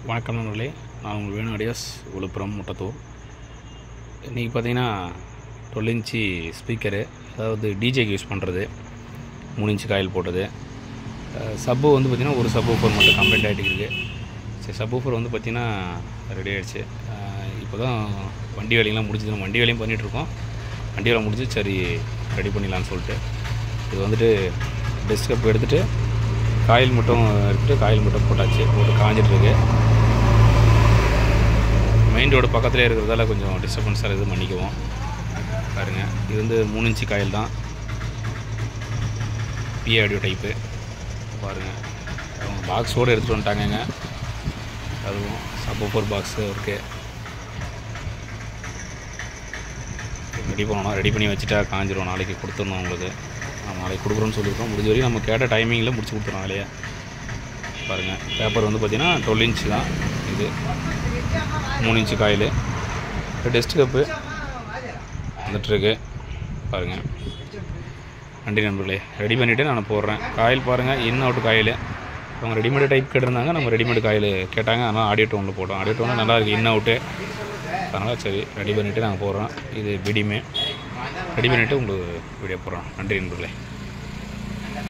வணக்கம் நண்பர்களே, நான் உங்கள் வேணு அடியாஸ் விழுப்புரம் முட்டத்தூர். இன்றைக்கி பார்த்தீங்கன்னா 12 இன்ச்சு ஸ்பீக்கரு, அதாவது டிஜேக்கு யூஸ் பண்ணுறது, 3 இன்ச்சு காயில் போட்டது. சப்பு வந்து பார்த்திங்கன்னா ஒரு சப் ஊஃபர் மட்டும் கம்ப்ளைண்ட் ஆகிட்டு இருக்குது. சரி, சப் ஊஃபர் வந்து பார்த்திங்கன்னா ரெடி ஆகிடுச்சு. இப்போ தான் வண்டி வேலைங்கெலாம் முடிஞ்சது. வண்டி வேலையும் பண்ணிகிட்ருக்கோம். வண்டி வேலை முடிஞ்சு சரி ரெடி பண்ணிடலான்னு சொல்லிட்டு இது வந்துட்டு டெஸ்கப் எடுத்துகிட்டு காயில் மட்டும் போட்டாச்சு. போட்டு காஞ்சிட்ருக்கு. மெயின் ரோடு பக்கத்துலேயே இருக்கிறதால கொஞ்சம் டிஸ்டர்பன்ஸாக இருக்குது, மன்னிக்குவோம். பாருங்கள், இது வந்து 3 இன்ச்சு காயில் தான், பிஏ ஆடியோ டைப்பு. பாருங்கள், அவங்க பாக்ஸோடு எடுத்துகிட்டு வந்துட்டாங்கங்க. அதுவும் சப்-வூஃபர் பாக்ஸு இருக்குது. ரெடி பண்ணி வச்சுட்டா காஞ்சிரும். நாளைக்கு கொடுத்துடணும் உங்களுக்கு. நாளைக்கு கொடுக்குறோன்னு சொல்லியிருக்கோம். முடிஞ்ச வரைக்கும் நம்ம கேட்ட டைமிங்கில் முடிச்சு கொடுத்துருவோம் வேலையை. பாருங்கள், பேப்பர் வந்து பார்த்திங்கன்னா 12 இன்ச்சு தான். இது 3 இன்ச்சு காயில். டெஸ்ட் கப்பு வந்துட்டுருக்கு. பாருங்கள், நன்றி நண்பர்களே. ரெடி பண்ணிவிட்டு நான் போடுறேன். காயில் பாருங்கள், இன் அவுட் காயில். அவங்க ரெடிமேடு டைப் கேட்டிருந்தாங்க, நம்ம ரெடிமேடு காயில் கேட்டாங்க. அதனால் ஆடியோ டோனில் போட்டோம். ஆடியோ டோனில் நல்லாயிருக்கு, இன் அவுட்டு. அதனால் சரி ரெடி பண்ணிவிட்டு நாங்கள் போடுறோம். இது பிடிமே ரெடி பண்ணிவிட்டு உங்களுக்கு வீடியோ போடுறோம். நன்றி நண்பர்களே.